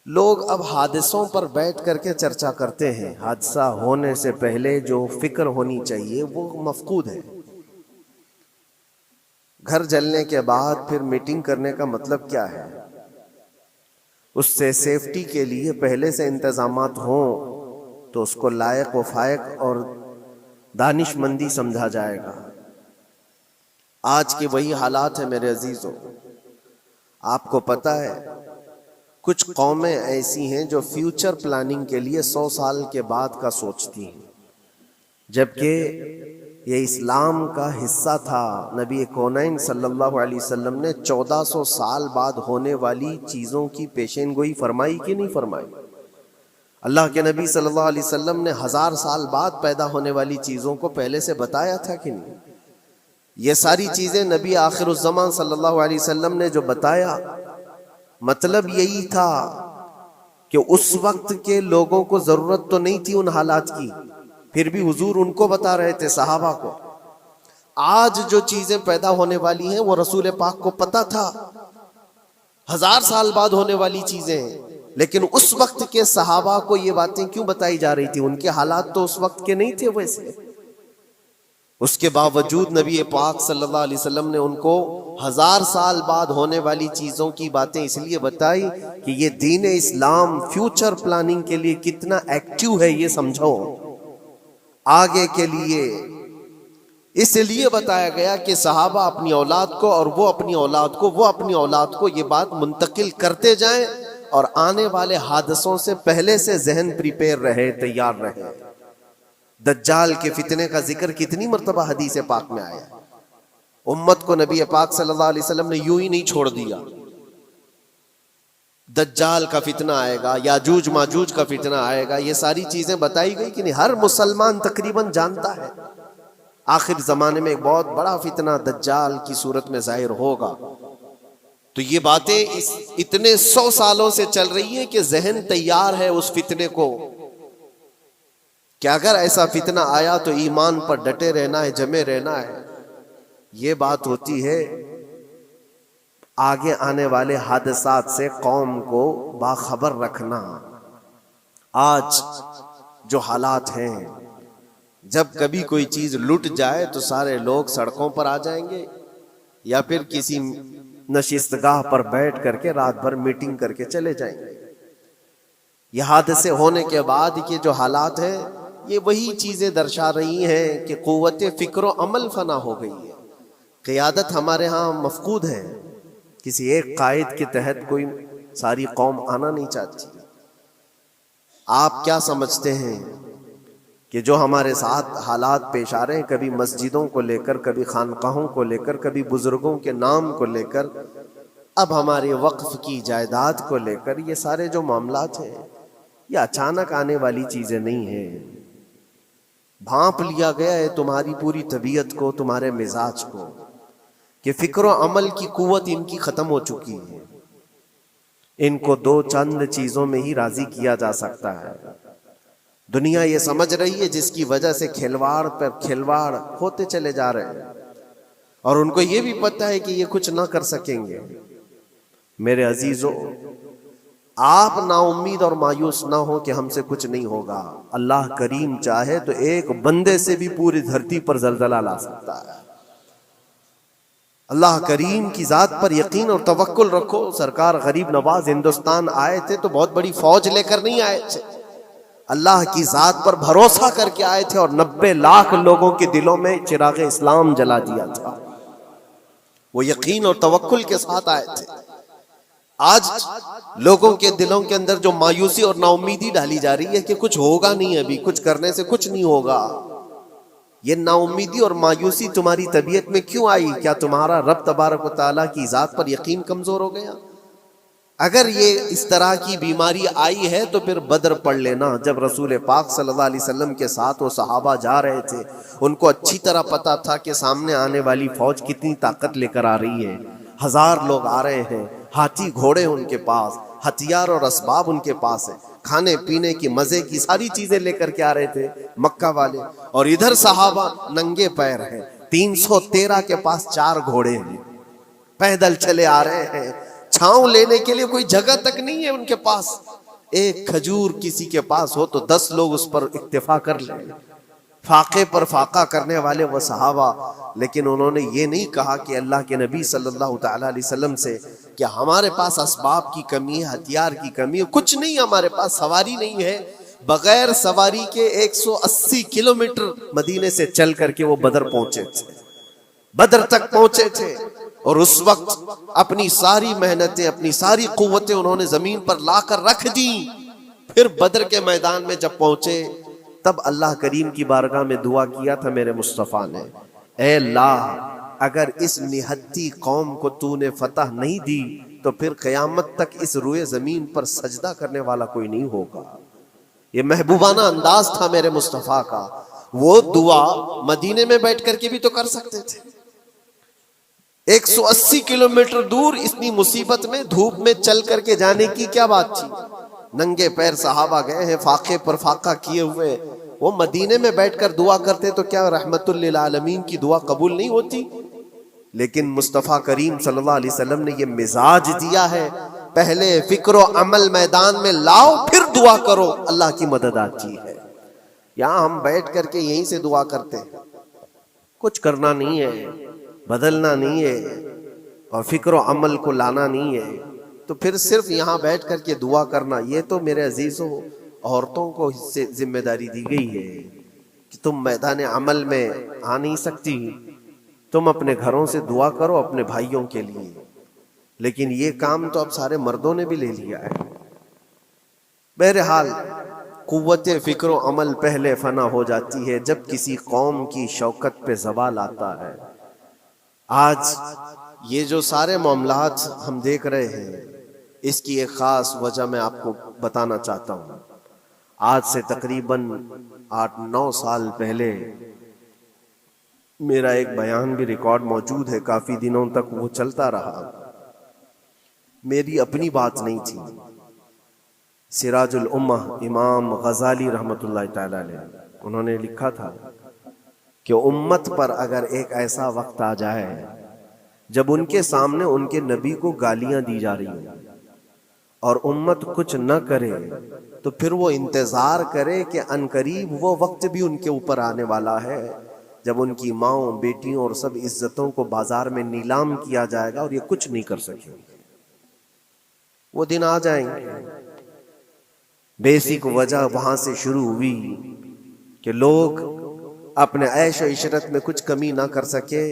لوگ اب حادثوں پر بیٹھ کر کے چرچا کرتے ہیں، حادثہ ہونے سے پہلے جو فکر ہونی چاہیے وہ مفقود ہے۔ گھر جلنے کے بعد پھر میٹنگ کرنے کا مطلب کیا ہے؟ اس سے سیفٹی کے لیے پہلے سے انتظامات ہوں تو اس کو لائق و فائق اور دانش مندی سمجھا جائے گا۔ آج کے وہی حالات ہیں میرے عزیزوں۔ آپ کو پتہ ہے کچھ قومیں ایسی ہیں جو فیوچر پلاننگ کے لیے 100 سال کے بعد کا سوچتی ہیں، جبکہ یہ اسلام کا حصہ تھا۔ نبی کونین صلی اللہ علیہ وسلم نے 1400 سال بعد ہونے والی چیزوں کی پیشین گوئی فرمائی کہ نہیں فرمائی؟ اللہ کے نبی صلی اللہ علیہ وسلم نے 1000 سال بعد پیدا ہونے والی چیزوں کو پہلے سے بتایا تھا کہ نہیں؟ یہ ساری چیزیں نبی آخر الزمان صلی اللہ علیہ وسلم نے جو بتایا، مطلب یہی تھا کہ اس وقت کے لوگوں کو ضرورت تو نہیں تھی ان حالات کی، پھر بھی حضور ان کو بتا رہے تھے، صحابہ کو۔ آج جو چیزیں پیدا ہونے والی ہیں وہ رسول پاک کو پتا تھا، 1000 سال بعد ہونے والی چیزیں، لیکن اس وقت کے صحابہ کو یہ باتیں کیوں بتائی جا رہی تھی؟ ان کے حالات تو اس وقت کے نہیں تھے ویسے۔ اس کے باوجود نبی پاک صلی اللہ علیہ وسلم نے ان کو 1000 سال بعد ہونے والی چیزوں کی باتیں اس لیے بتائی کہ یہ دین اسلام فیوچر پلاننگ کے لیے کتنا ایکٹیو ہے، یہ سمجھو آگے کے لیے۔ اس لیے بتایا گیا کہ صحابہ اپنی اولاد کو اور وہ اپنی اولاد کو، وہ اپنی اولاد کو یہ بات منتقل کرتے جائیں، اور آنے والے حادثوں سے پہلے سے ذہن پریپیئر رہے، تیار رہے۔ دجال کے فتنے کا ذکر کتنی مرتبہ حدیث پاک میں آیا۔ امت کو نبی پاک صلی اللہ علیہ وسلم نے یوں ہی نہیں چھوڑ دیا۔ دجال کا فتنہ آئے گا، یاجوج ماجوج کا فتنہ آئے گا، یہ ساری چیزیں بتائی گئی کہ نہیں؟ ہر مسلمان تقریباً جانتا ہے آخر زمانے میں ایک بہت بڑا فتنہ دجال کی صورت میں ظاہر ہوگا۔ تو یہ باتیں اتنے 100 سالوں سے چل رہی ہیں کہ ذہن تیار ہے اس فتنے کو کہ اگر ایسا فتنہ آیا تو ایمان پر ڈٹے رہنا ہے، جمے رہنا ہے۔ یہ بات ہوتی ہے آگے آنے والے حادثات سے قوم کو باخبر رکھنا۔ آج جو حالات ہیں، جب کبھی کوئی چیز لٹ جائے تو سارے لوگ سڑکوں پر آ جائیں گے، یا پھر کسی نشستگاہ پر بیٹھ کر کے رات بھر میٹنگ کر کے چلے جائیں گے۔ یہ حادثے ہونے کے بعد کے جو حالات ہیں، یہ وہی چیزیں درشا رہی ہیں کہ قوت فکر و عمل فنا ہو گئی ہے۔ قیادت ہمارے ہاں مفقود ہے، کسی ایک قائد کے تحت کوئی ساری قوم آنا نہیں چاہتی۔ آپ کیا سمجھتے ہیں کہ جو ہمارے ساتھ حالات پیش آ رہے ہیں، کبھی مسجدوں کو لے کر، کبھی خانقاہوں کو لے کر، کبھی بزرگوں کے نام کو لے کر، اب ہمارے وقف کی جائیداد کو لے کر، یہ سارے جو معاملات ہیں یہ اچانک آنے والی چیزیں نہیں ہیں۔ بھانپ لیا گیا ہے تمہاری پوری طبیعت کو، تمہارے مزاج کو، کہ فکر و عمل کی قوت ان کی ختم ہو چکی ہے۔ ان کو 2 چند چیزوں میں ہی راضی کیا جا سکتا ہے۔ دنیا یہ سمجھ رہی ہے، جس کی وجہ سے کھلواڑ پر کھلواڑ ہوتے چلے جا رہے ہیں، اور ان کو یہ بھی پتہ ہے کہ یہ کچھ نہ کر سکیں گے۔ میرے عزیزو، آپ نا امید اور مایوس نہ ہو کہ ہم سے کچھ نہیں ہوگا۔ اللہ کریم چاہے تو ایک بندے سے بھی پوری دھرتی پر زلزلہ لا سکتا ہے۔ اللہ کریم کی ذات پر یقین اور توکل رکھو۔ سرکار غریب نواز ہندوستان آئے تھے تو بہت بڑی فوج لے کر نہیں آئے تھے، اللہ کی ذات پر بھروسہ کر کے آئے تھے، اور 90 لاکھ لوگوں کے دلوں میں چراغ اسلام جلا دیا تھا۔ وہ یقین اور توکل کے ساتھ آئے تھے۔ آج لوگوں کے دلوں کے اندر جو مایوسی اور نا امیدی ڈالی جا رہی ہے کہ کچھ ہوگا نہیں، ابھی کچھ کرنے سے کچھ نہیں ہوگا، یہ نا امیدی اور مایوسی تمہاری طبیعت میں کیوں آئی؟ کیا تمہارا رب تبارک و تعالیٰ کی ذات پر یقین کمزور ہو گیا؟ اگر یہ اس طرح کی بیماری آئی ہے تو پھر بدر پڑھ لینا۔ جب رسول پاک صلی اللہ علیہ وسلم کے ساتھ وہ صحابہ جا رہے تھے، ان کو اچھی طرح پتا تھا کہ سامنے آنے والی فوج کتنی طاقت لے کر آ رہی ہے۔ 1000 لوگ آ رہے ہیں، ہاتھی گھوڑے ان کے پاس، ہتھیار اور اسباب ان کے پاس ہیں، کھانے پینے کی مزے کی ساری چیزیں لے کر کے آ رہے تھے مکہ والے، اور ادھر صحابہ ننگے پیر ہیں۔ 313 کے پاس 4 گھوڑے ہیں، پیدل چلے آ رہے ہیں، چھاؤں لینے کے لیے کوئی جگہ تک نہیں ہے ان کے پاس. ایک کھجور کسی کے پاس ہو تو 10 لوگ اس پر اکتفا کر لیں. فاقے پر فاقہ کرنے والے وہ صحابہ. لیکن انہوں نے یہ نہیں کہا کہ اللہ کے نبی صلی اللہ تعالی علیہ وسلم سے کہ ہمارے پاس اسباب کی کمی ہے, ہتھیار کی کمی ہے, کچھ نہیں, ہمارے پاس سواری نہیں ہے. بغیر سواری کے 180 کلومیٹر مدینے سے چل کر کے وہ بدر پہنچے تھے, بدر تک پہنچے تھے. اور اس وقت اپنی ساری محنتیں, اپنی ساری قوتیں انہوں نے زمین پر لا کر رکھ دیں. پھر بدر کے میدان میں جب پہنچے تب اللہ کریم کی بارگاہ میں دعا کیا تھا میرے مصطفیٰ نے, اے اللہ اگر اس نہتی قوم کو تو نے فتح نہیں دی تو پھر قیامت تک اس روئے زمین پر سجدہ کرنے والا کوئی نہیں ہوگا. یہ محبوبانہ انداز تھا میرے مصطفیٰ کا. وہ دعا مدینے میں بیٹھ کر کے بھی تو کر سکتے تھے. 180 کلومیٹر دور اتنی مصیبت میں دھوپ میں چل کر کے جانے کی کیا بات تھی. ننگے پیر صحابہ گئے ہیں, فاقے پر فاقہ کیے ہوئے. وہ مدینے میں بیٹھ کر دعا کرتے تو کیا رحمت للعالمین کی دعا قبول نہیں ہوتی؟ لیکن مصطفیٰ کریم صلی اللہ علیہ وسلم نے یہ مزاج دیا ہے, پہلے فکر و عمل میدان میں لاؤ پھر دعا کرو, اللہ کی مدد آتی ہے. یہاں ہم بیٹھ کر کے یہیں سے دعا کرتے ہیں, کچھ کرنا نہیں ہے, بدلنا نہیں ہے, اور فکر و عمل کو لانا نہیں ہے. تو پھر صرف یہاں بیٹھ کر کے دعا کرنا, یہ تو میرے عزیزوں عورتوں کو اس سے ذمہ داری دی گئی ہے کہ تم میدان عمل میں آ نہیں سکتی, تم اپنے گھروں سے دعا کرو اپنے بھائیوں کے لیے. لیکن یہ کام تو اب سارے مردوں نے بھی لے لیا ہے. بہرحال قوت فکر و عمل پہلے فنا ہو جاتی ہے جب کسی قوم کی شوکت پہ زوال آتا ہے. آج یہ جو سارے معاملات ہم دیکھ رہے ہیں, اس کی ایک خاص وجہ میں آپ کو بتانا چاہتا ہوں. آج سے تقریباً 8-9 سال پہلے میرا ایک بیان بھی ریکارڈ موجود ہے, کافی دنوں تک وہ چلتا رہا. میری اپنی بات نہیں تھی. سراج الامہ امام غزالی رحمت اللہ تعالی علیہ, انہوں نے لکھا تھا کہ امت پر اگر ایک ایسا وقت آ جائے جب ان کے سامنے ان کے نبی کو گالیاں دی جا رہی ہیں اور امت کچھ نہ کرے, تو پھر وہ انتظار کرے کہ عنقریب وہ وقت بھی ان کے اوپر آنے والا ہے جب ان کی ماؤں, بیٹیوں اور سب عزتوں کو بازار میں نیلام کیا جائے گا اور یہ کچھ نہیں کر سکیں گے. وہ دن آ جائیں گے. بیسک وجہ وہاں سے شروع ہوئی کہ لوگ اپنے عیش و عشرت میں کچھ کمی نہ کر سکے.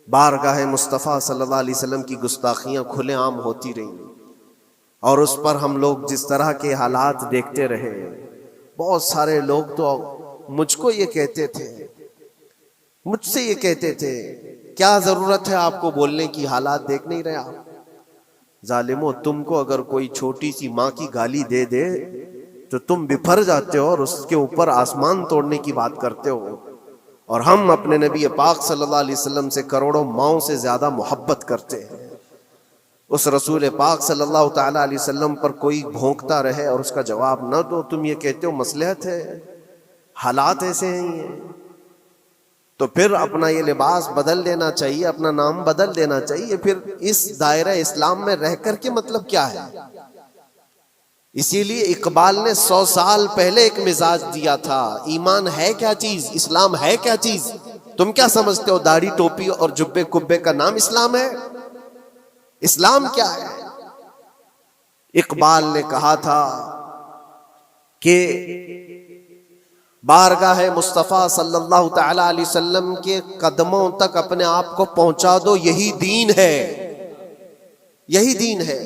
بارگاہ مصطفیٰ صلی اللہ علیہ وسلم کی گستاخیاں کھلے عام ہوتی رہیں, اور اس پر ہم لوگ جس طرح کے حالات دیکھتے رہے. بہت سارے لوگ تو مجھ کو یہ کہتے تھے, مجھ سے یہ کہتے تھے, کیا ضرورت ہے آپ کو بولنے کی, حالات دیکھ نہیں رہے آپ؟ ظالمو, تم کو اگر کوئی چھوٹی سی ماں کی گالی دے دے تو تم بفر جاتے ہو اور اس کے اوپر آسمان توڑنے کی بات کرتے ہو. اور ہم اپنے نبی پاک صلی اللہ علیہ وسلم سے کروڑوں ماؤں سے زیادہ محبت کرتے ہیں. اس رسول پاک صلی اللہ تعالی علیہ وسلم پر کوئی بھونکتا رہے اور اس کا جواب نہ دو, تم یہ کہتے ہو مصلحت ہے, حالات ایسے ہیں. تو پھر اپنا یہ لباس بدل دینا چاہیے, اپنا نام بدل دینا چاہیے. پھر اس دائرہ اسلام میں رہ کر کے مطلب کیا ہے؟ اسی لیے اقبال نے 100 سال پہلے ایک مزاج دیا تھا, ایمان ہے کیا چیز, اسلام ہے کیا چیز. تم کیا سمجھتے ہو داڑھی ٹوپی اور جبے کبے کا نام اسلام ہے؟ اسلام کیا ہے؟ اقبال نے کہا تھا کہ بارگاہ مصطفیٰ صلی اللہ تعالی علیہ وسلم کے قدموں تک اپنے آپ کو پہنچا دو, یہی دین ہے, یہی دین ہے.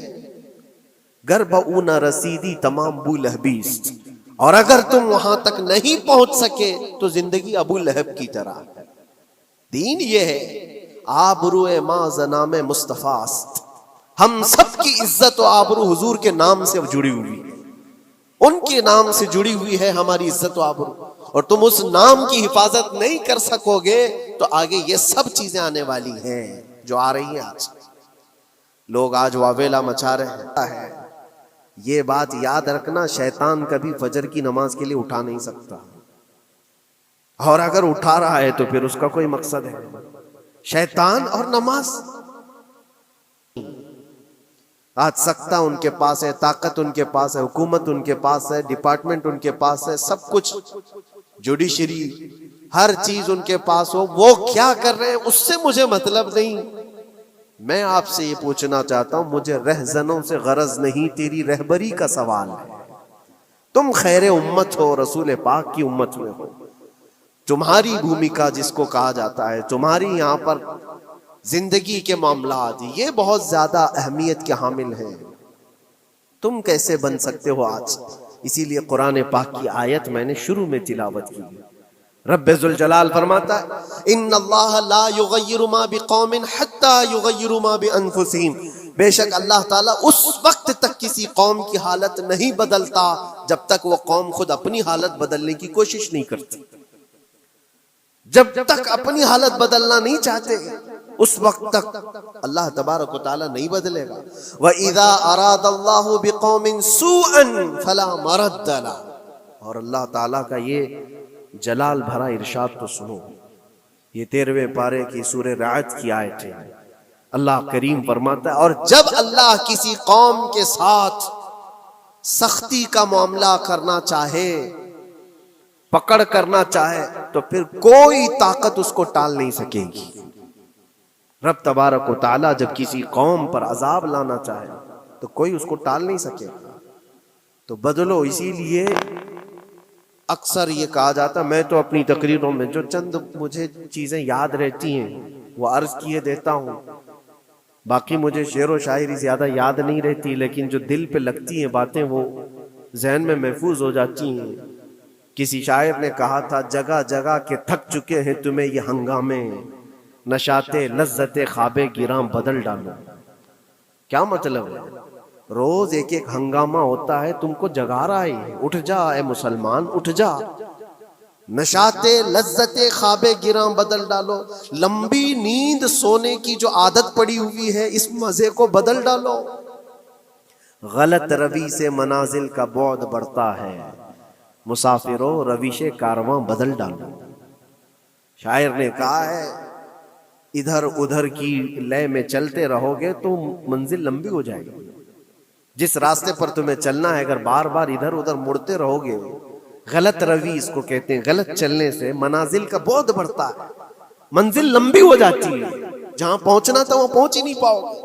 گر بہو نہ رسیدی تمام ابو لہبیست, اور اگر تم وہاں تک نہیں پہنچ سکے تو زندگی ابو لہب کی طرح ہے. دین یہ ہے, آبرو ماں زنام مصطفیٰ است, ہم سب کی عزت و آبرو حضور کے نام سے جڑی ہوئی ہے, ان کے نام سے جڑی ہوئی ہے ہماری عزت و آبرو. اور تم اس نام کی حفاظت نہیں کر سکو گے تو آگے یہ سب چیزیں آنے والی ہیں جو آ رہی ہیں. آج لوگ آج واویلا مچا رہے ہیں. یہ بات یاد رکھنا, شیطان کبھی فجر کی نماز کے لیے اٹھا نہیں سکتا, اور اگر اٹھا رہا ہے تو پھر اس کا کوئی مقصد ہے. شیطان اور نماز آج سختہ ان کے پاس ہے، طاقت ان کے پاس ہے، حکومت ان کے پاس ہے، ڈپارٹمنٹ ان کے پاس ہے، سب کچھ، جوڈیشری، ہر چیز ان کے پاس ہو، وہ کیا کر رہے ہیں اس سے مجھے مطلب نہیں۔ میں آپ سے یہ پوچھنا چاہتا ہوں، مجھے رہزنوں سے غرض نہیں، تیری رہبری کا سوال ہے۔ تم خیر امت ہو، رسول پاک کی امت میں ہو، تمہاری بھومکا جس کو کہا جاتا ہے، تمہاری یہاں پر زندگی کے معاملات یہ بہت زیادہ اہمیت کے حامل ہیں۔ تم کیسے بن سکتے ہو آج؟ اسی لیے قرآن پاک کی آیت میں نے شروع میں تلاوت کی۔ رب ذوالجلال فرماتا ہے ان اللہ لا یغیر ما بقوم حتی یغیروا ما بانفسہم، بے شک اللہ تعالیٰ اس وقت تک کسی قوم کی حالت نہیں بدلتا جب تک وہ قوم خود اپنی حالت بدلنے کی کوشش نہیں کرتی۔ جب تک اپنی حالت بدلنا نہیں چاہتے اس وقت تک اللہ تبارک و تعالیٰ نہیں بدلے گا۔ وَإِذَا أَرَادَ اللَّهُ بِقَوْمٍ سُوءًا فَلَا مَرَدَّ لَهُ، اور اللہ تعالیٰ کا یہ جلال بھرا ارشاد تو سنو، یہ 13ویں پارے کی سورہ رعد کی آیت ہے۔ اللہ کریم فرماتا ہے اور جب اللہ کسی قوم کے ساتھ سختی کا معاملہ کرنا چاہے، پکڑ کرنا چاہے، تو پھر کوئی طاقت اس کو ٹال نہیں سکے گی۔ رب تبارک و تعالیٰ جب کسی قوم پر عذاب لانا چاہے تو کوئی اس کو ٹال نہیں سکے گا۔ تو بدلو، اسی لیے اکثر یہ کہا جاتا، میں تو اپنی تقریروں میں جو چند مجھے چیزیں یاد رہتی ہیں وہ عرض کیے دیتا ہوں، باقی مجھے شعر و شاعری زیادہ یاد نہیں رہتی، لیکن جو دل پہ لگتی ہیں باتیں وہ ذہن میں محفوظ ہو جاتی ہیں۔ کسی شاعر نے کہا تھا، جگہ جگہ کے تھک چکے ہیں تمہیں یہ ہنگامے، نشاط لذت خواب گراں بدل ڈالو۔ کیا مطلب ہے؟ روز ایک ایک ہنگامہ ہوتا ہے، تم کو جگا رہا ہے، اٹھ جا اے مسلمان، اٹھ جا، نشاط لذت خواب گراں بدل ڈالو، لمبی نیند سونے کی جو عادت پڑی ہوئی ہے اس مزے کو بدل ڈالو، غلط روی سے منازل کا بعد بڑھتا ہے، مسافروں رویش کارواں بدل ڈالو۔ شاعر نے کہا ہے ادھر ادھر کی لے میں چلتے رہو گے تو منزل لمبی ہو جائے گی۔ جس راستے پر تمہیں چلنا ہے اگر بار بار ادھر ادھر مڑتے رہو گے، غلط روی اس کو کہتے ہیں، غلط چلنے سے منازل کا بعد بڑھتا ہے، منزل لمبی ہو جاتی ہے، جہاں پہنچنا تھا وہ پہنچ ہی نہیں پاؤ گے۔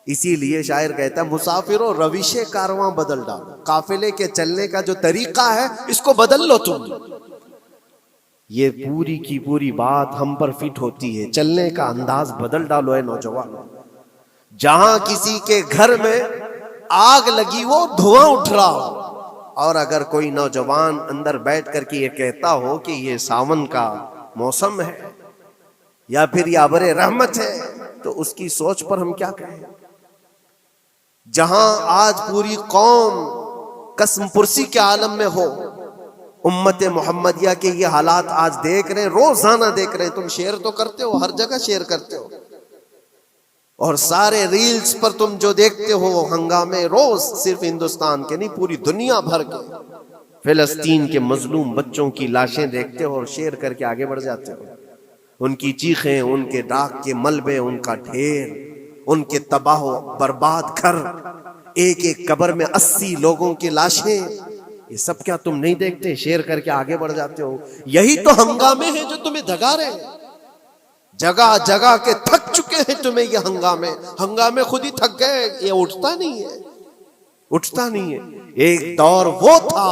اسی لیے شاعر کہتا ہے مسافروں رویش کارواں بدل ڈالو، قافلے کے چلنے کا جو طریقہ ہے اس کو بدل لو تم۔ یہ پوری کی پوری بات ہم پر فٹ ہوتی ہے، چلنے کا انداز بدل ڈالو اے نوجوانوں۔ جہاں کسی کے گھر میں آگ لگی وہ دھواں اٹھ رہا ہو، اور اگر کوئی نوجوان اندر بیٹھ کر کے یہ کہتا ہو کہ یہ ساون کا موسم ہے یا پھر یہ ابر رحمت ہے، تو اس کی سوچ پر ہم کیا کہیں؟ جہاں آج پوری قوم قسم پرسی کے عالم میں ہو، امت محمدیہ کے یہ حالات آج دیکھ رہے ہیں، روزانہ دیکھ رہے ہیں۔ تم شیئر تو کرتے ہو، ہر جگہ شیئر کرتے ہو، اور سارے ریلز پر تم جو دیکھتے ہو ہنگامے روز، صرف ہندوستان کے نہیں پوری دنیا بھر کے فلسطین کے مظلوم بچوں کی لاشیں دیکھتے ہو اور شیئر کر کے آگے بڑھ جاتے ہو۔ ان کی چیخیں، ان کے ڈاک کے ملبے، ان کا ڈھیر، ان کے تباہ و برباد گھر، ایک ایک قبر میں 80 لوگوں کی لاشیں، یہ سب کیا تم نہیں دیکھتے؟ شیئر کر کے آگے بڑھ جاتے ہو۔ یہی تو ہنگامے ہیں جو تمہیں دھگا رہے ہیں، جگہ جگہ کے تھک چکے ہیں تمہیں یہ ہنگامے خود ہی تھک گئے، یہ اٹھتا نہیں ہے۔ ایک دور وہ تھا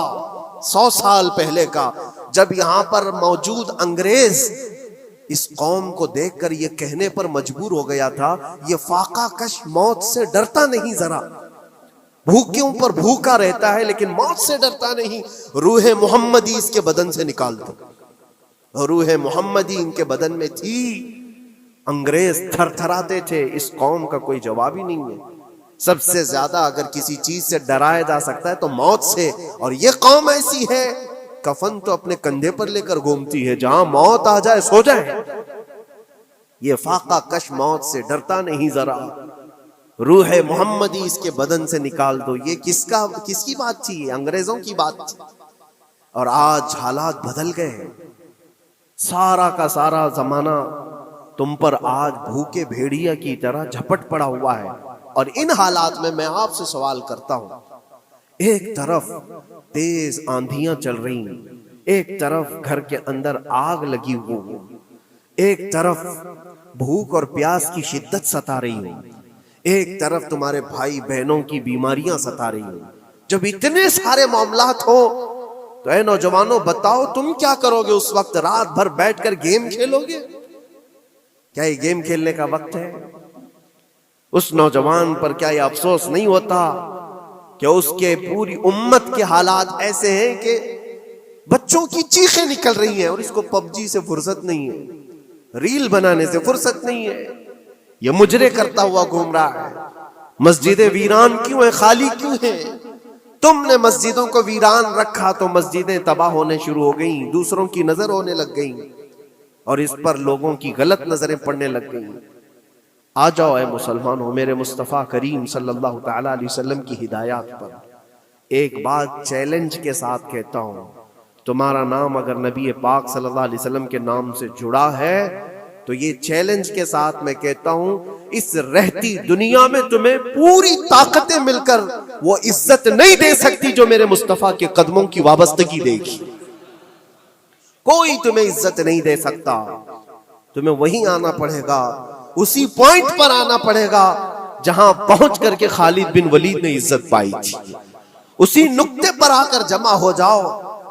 100 سال پہلے کا جب یہاں پر موجود انگریز اس قوم کو دیکھ کر یہ کہنے پر مجبور ہو گیا تھا، یہ فاقہ کش موت سے ڈرتا نہیں، ذرا بھوکیوں پر بھوکا رہتا ہے لیکن موت سے ڈرتا نہیں، روح محمدی اس کے بدن سے نکال دو۔ روح محمدی ان کے بدن میں تھی، انگریز تھر تھراتے تھے، اس قوم کا کوئی جواب ہی نہیں ہے۔ سب سے زیادہ اگر کسی چیز سے ڈرایا جا سکتا ہے تو موت سے، اور یہ قوم ایسی ہے کفن تو اپنے کندھے پر لے کر گھومتی ہے، جہاں موت آ جائے سو جائے۔ یہ فاقہ کش موت سے ڈرتا نہیں ذرا، روح محمدی اس کے بدن سے نکال دو۔ یہ کس کی بات تھی؟ یہ انگریزوں کی بات تھی۔ اور آج حالات بدل گئے ہیں، سارا کا سارا زمانہ تم پر آج بھوکے بھیڑیا کی طرح جھپٹ پڑا ہوا ہے۔ اور ان حالات میں آپ سے سوال کرتا ہوں، ایک طرف تیز آندھیاں چل رہی ہیں، ایک طرف گھر کے اندر آگ لگی ہوئی، ایک طرف بھوک اور پیاس کی شدت ستا رہی ہو، ایک طرف تمہارے بھائی بہنوں کی بیماریاں ستا رہی ہو، جب اتنے سارے معاملات ہو تو اے نوجوانوں بتاؤ تم کیا کرو گے؟ اس وقت رات بھر بیٹھ کر گیم کھیلو گے؟ کیا یہ گیم کھیلنے کا وقت ہے؟ اس نوجوان پر کیا یہ افسوس نہیں ہوتا کہ اس کے پوری امت کے حالات ایسے ہیں کہ بچوں کی چیخیں نکل رہی ہیں اور اس کو پب جی سے فرصت نہیں ہے، ریل بنانے سے فرصت نہیں ہے، یہ مجرے کرتا ہوا گھوم رہا ہے۔ مسجدیں ویران کیوں ہیں؟ خالی کیوں ہیں؟ تم نے مسجدوں کو ویران رکھا تو مسجدیں تباہ ہونے شروع ہو گئیں، دوسروں کی نظر ہونے لگ گئیں اور اس پر لوگوں کی غلط نظریں پڑنے لگ گئیں۔ آ جاؤ اے مسلمانوں، میرے مصطفیٰ کریم صلی اللہ تعالی علیہ وسلم کی ہدایات پر ایک بات چیلنج کے ساتھ کہتا ہوں، تمہارا نام اگر نبی پاک صلی اللہ علیہ وسلم کے نام سے جڑا ہے تو یہ چیلنج کے ساتھ میں کہتا ہوں، اس رہتی دنیا میں تمہیں پوری طاقتیں مل کر وہ عزت نہیں دے سکتی جو میرے مصطفیٰ کے قدموں کی وابستگی دے گی۔ کوئی تمہیں عزت نہیں دے سکتا، تمہیں وہیں آنا پڑے گا، اسی پوائنٹ پر آنا پڑے گا جہاں پہنچ کر کے خالد بن ولید نے عزت پائی تھی، اسی نقطے پر آ کر جمع ہو جاؤ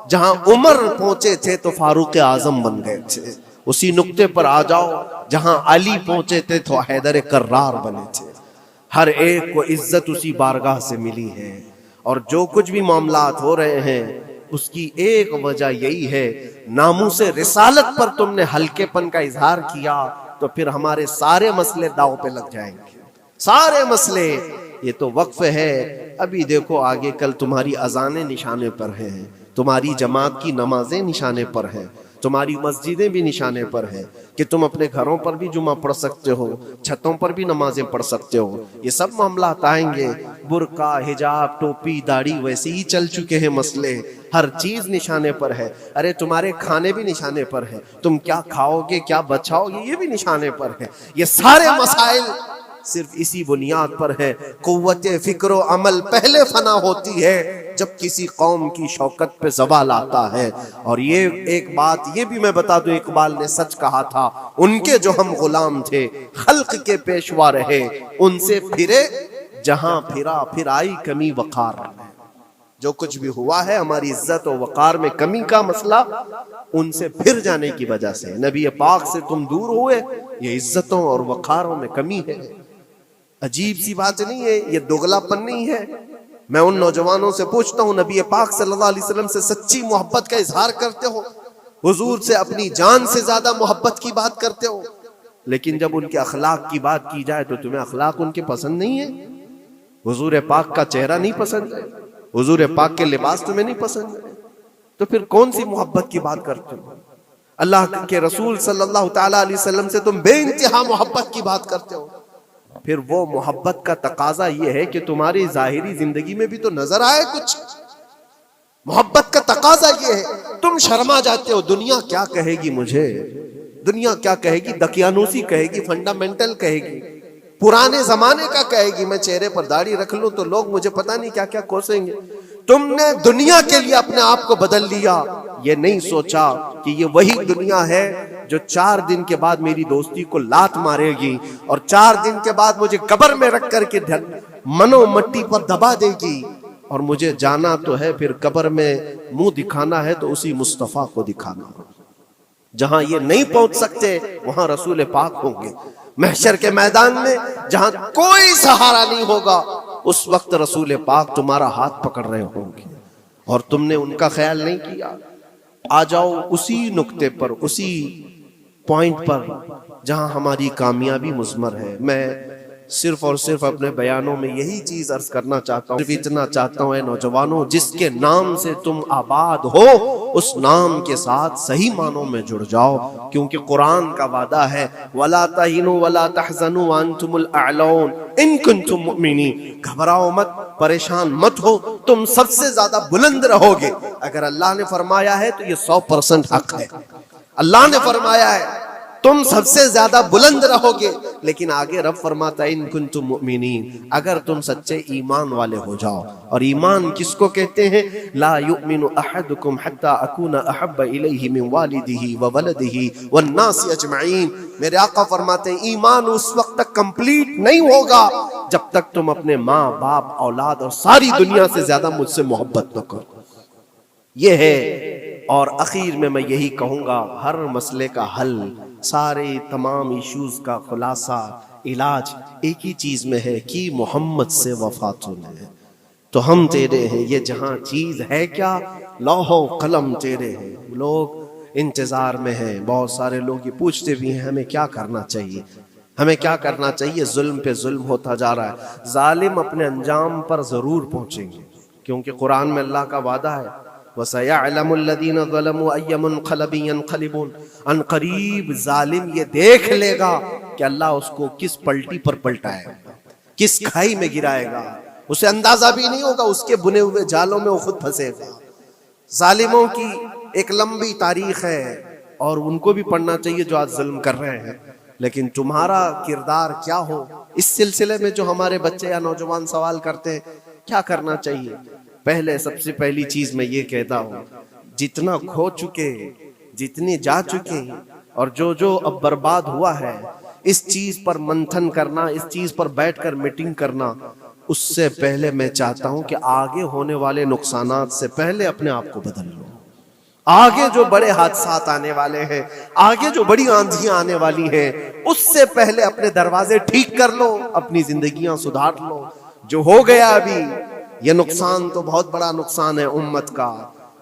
جہاں عمر پہنچے تھے تو فاروق اعظم بن گئے تھے، اسی نقطے پر آ جاؤ جہاں علی پہنچے تھے تو حیدر کرار بنے تھے۔ ہر ایک کو عزت اسی بارگاہ سے ملی ہے، اور جو کچھ بھی معاملات ہو رہے ہیں اس کی ایک وجہ یہی ہے، ناموس رسالت پر تم نے ہلکے پن کا اظہار کیا تو پھر ہمارے سارے مسئلے داؤ پہ لگ جائیں گے، سارے مسئلے۔ یہ تو وقف ہے، ابھی دیکھو آگے کل تمہاری اذانیں نشانے پر ہیں، تمہاری جماعت کی نمازیں نشانے پر ہیں، تمہاری مسجدیں بھی نشانے پر ہیں کہ تم اپنے گھروں پر بھی جمعہ پڑھ سکتے ہو، چھتوں پر بھی نمازیں پڑھ سکتے ہو۔ یہ سب معاملات آئیں گے، برقع، حجاب، ٹوپی، داڑھی ویسے ہی چل چکے ہیں مسئلے، ہر چیز نشانے پر ہے۔ ارے تمہارے کھانے بھی نشانے پر ہیں، تم کیا کھاؤ گے، کیا بچاؤ گے، یہ بھی نشانے پر ہے۔ یہ سارے مسائل صرف اسی بنیاد پر ہے، قوت فکر و عمل پہلے فنا ہوتی ہے جب کسی قوم کی شوکت پہ زوال آتا ہے۔ اور یہ ایک بات یہ بھی میں بتا دوں، اقبال نے سچ کہا تھا، ان کے جو ہم غلام تھے خلق کے پیشوا رہے، ان سے پھرے جہاں پھرا پھر آئی کمی وقار۔ جو کچھ بھی ہوا ہے ہماری عزت و وقار میں کمی کا مسئلہ ان سے پھر جانے کی وجہ سے، نبی پاک سے تم دور ہوئے، یہ عزتوں اور وقاروں میں کمی ہے۔ عجیب سی بات نہیں ہے، یہ دوغلا پن نہیں ہے۔ میں ان نوجوانوں سے پوچھتا ہوں، نبی پاک صلی اللہ علیہ وسلم سے سچی محبت کا اظہار کرتے ہو، حضور سے اپنی جان سے زیادہ محبت کی بات کرتے ہو، لیکن جب ان کے اخلاق کی بات کی جائے تو تمہیں اخلاق ان کے پسند نہیں ہے، حضور پاک کا چہرہ نہیں پسند ہے، حضور پاک کے لباس تمہیں نہیں پسند ہے، تو پھر کون سی محبت کی بات کرتے ہو؟ اللہ کے رسول صلی اللہ تعالی علیہ وسلم سے تم بے انتہا محبت کی بات کرتے ہو، پھر وہ محبت کا تقاضا یہ ہے کہ تمہاری ظاہری زندگی میں بھی تو نظر آئے کچھ۔ محبت کا تقاضا یہ ہے، تم شرما جاتے ہو، دنیا کیا کہے گی مجھے، دنیا کیا کہے گی، دقیانوسی کہے گی، فنڈامنٹل کہے گی، پرانے زمانے کا کہے گی، میں چہرے پر داڑھی رکھ لوں تو لوگ مجھے پتہ نہیں کیا کیا کوسیں گے۔ تم نے دنیا کے لیے اپنے آپ کو بدل لیا، یہ نہیں سوچا کہ یہ وہی دنیا ہے جو 4 دن کے بعد میری دوستی کو لات مارے گی اور 4 دن کے بعد مجھے قبر میں رکھ کر کے منو مٹی پر دبا دے گی، اور مجھے جانا تو ہے، پھر قبر میں منہ دکھانا ہے تو اسی مصطفیٰ کو دکھانا۔ جہاں یہ نہیں پہنچ سکتے وہاں رسول پاک ہوں گے، محشر کے میدان میں جہاں کوئی سہارا نہیں ہوگا اس وقت رسول پاک تمہارا ہاتھ پکڑ رہے ہوں گے، اور تم نے ان کا خیال نہیں کیا۔ آ جاؤ اسی نقطے پر، اسی پوائنٹ پر جہاں ہماری کامیابی مضمر ہے۔ میں صرف اور صرف اپنے بیانوں میں یہی چیز عرض کرنا چاہتا ہوں، صرف اتنا چاہتا ہوں اے نوجوانوں، جس کے نام سے تم آباد ہو اس نام کے ساتھ صحیح معنوں میں جڑ جاؤ، کیونکہ قرآن کا وعدہ ہے وَلَا تَهِنُوا وَلَا تَحْزَنُوا وَأَنْتُمُ الْأَعْلَوْنَ إِن كُنتُم مُؤْمِنِينَ۔ گھبراؤ مت، پریشان مت ہو، تم سب سے زیادہ بلند رہو گے۔ اگر اللہ نے فرمایا ہے تو یہ 100% حق ہے، اللہ نے فرمایا ہے تم سب سے زیادہ بلند رہو گے، لیکن آگے رب فرماتا ہے ان کنتم مؤمنین، اگر تم سچے ایمان والے ہو جاؤ۔ اور ایمان کس کو کہتے ہیں؟ لا یؤمن احدکم حتی اکون احب الیہ من والدہ وولدہ والناس اجمعین۔ میرے آقا فرماتے ہیں ایمان اس وقت تک کمپلیٹ نہیں ہوگا جب تک تم اپنے ماں باپ اولاد اور ساری دنیا سے زیادہ مجھ سے محبت نہ کرو۔ یہ ہے، اور اخیر میں یہی کہوں گا، ہر مسئلے کا حل، سارے تمام ایشوز کا خلاصہ، علاج ایک ہی چیز میں ہے کہ محمد سے وفا ہے۔ تو ہم تیرے ہیں، یہ جہاں چیز ہے کیا؟ لوح و قلم تیرے ہیں۔ لوگ انتظار میں ہیں، بہت سارے لوگ یہ پوچھتے بھی ہیں ہمیں کیا کرنا چاہیے، ہمیں کیا کرنا چاہیے؟ ظلم پہ ظلم ہوتا جا رہا ہے۔ ظالم اپنے انجام پر ضرور پہنچیں گے، کیونکہ قرآن میں اللہ کا وعدہ ہے وَسَيَعْلَمُ الَّذِينَ ظَلَمُوا أَيَّ مُنْقَلَبٍ يَنْقَلِبُونَ۔ ان قریب ظالم یہ دیکھ لے گا کہ اللہ اس کو کس پلٹی پر پلٹائے گا، کس کھائی میں گرائے گا، اسے اندازہ بھی نہیں ہوگا، اس کے بنے ہوئے جالوں میں وہ خود پھنسے گا۔ ظالموں کی ایک لمبی تاریخ ہے، اور ان کو بھی پڑھنا چاہیے جو آج ظلم کر رہے ہیں، لیکن تمہارا کردار کیا ہو؟ اس سلسلے میں جو ہمارے بچے یا نوجوان سوال کرتے ہیں کیا کرنا چاہیے، پہلے سب سے پہلی چیز میں یہ کہتا ہوں، جتنا کھو چکے، جتنی جا چکے، اور جو اب برباد ہوا ہے، اس چیز پر منتھن کرنا، اس چیز پر بیٹھ کر میٹنگ کرنا، اس سے پہلے میں چاہتا ہوں کہ آگے ہونے والے نقصانات سے پہلے اپنے آپ کو بدل لو۔ آگے جو بڑے حادثات آنے والے ہیں، آگے جو بڑی آندھیاں آنے والی ہیں، اس سے پہلے اپنے دروازے ٹھیک کر لو، اپنی زندگیاں سدھار لو۔ جو ہو گیا ابھی، یہ نقصان تو بہت بڑا نقصان ہے امت کا،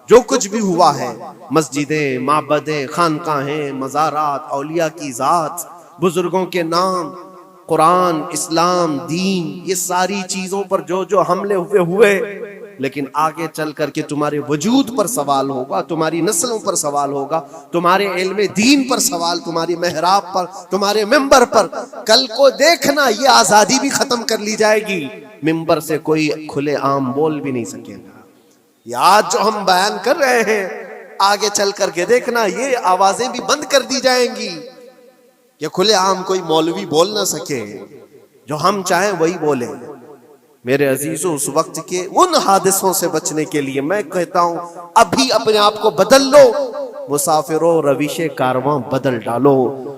جو کچھ بھی ہوا ہے، مسجدیں، معبدیں، خانقاہیں، مزارات، اولیاء کی ذات، بزرگوں کے نام، قرآن، اسلام، دین، یہ ساری چیزوں پر جو حملے ہوئے، لیکن آگے چل کر کے تمہارے وجود پر سوال ہوگا، تمہاری نسلوں پر سوال ہوگا، تمہارے علم دین پر سوال، تمہاری محراب پر، تمہارے ممبر پر۔ کل کو دیکھنا یہ آزادی بھی ختم کر لی جائے گی، ممبر سے کوئی کھلے عام بول بھی نہیں سکے گا۔ یہ آج جو ہم بیان کر رہے ہیں، آگے چل کر کے دیکھنا یہ آوازیں بھی بند کر دی جائیں گی کہ کھلے عام کوئی مولوی بول نہ سکے، جو ہم چاہیں وہی بولیں۔ میرے عزیزوں، اس وقت کے ان حادثوں سے بچنے کے لیے میں کہتا ہوں ابھی اپنے آپ کو بدل لو، مسافروں روش کارواں بدل ڈالو،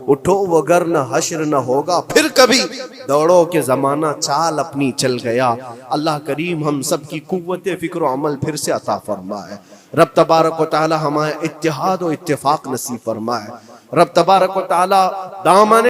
اٹھو وگرنہ حشر نہ ہوگا پھر کبھی، دوڑو کہ زمانہ چال اپنی چل گیا۔ اللہ کریم ہم سب کی قوت فکر و عمل پھر سے عطا فرمائے۔ رب تبارک و تعالی ہمیں اتحاد و اتفاق نصیب فرمائے۔ رب تبارک و تعالی دامن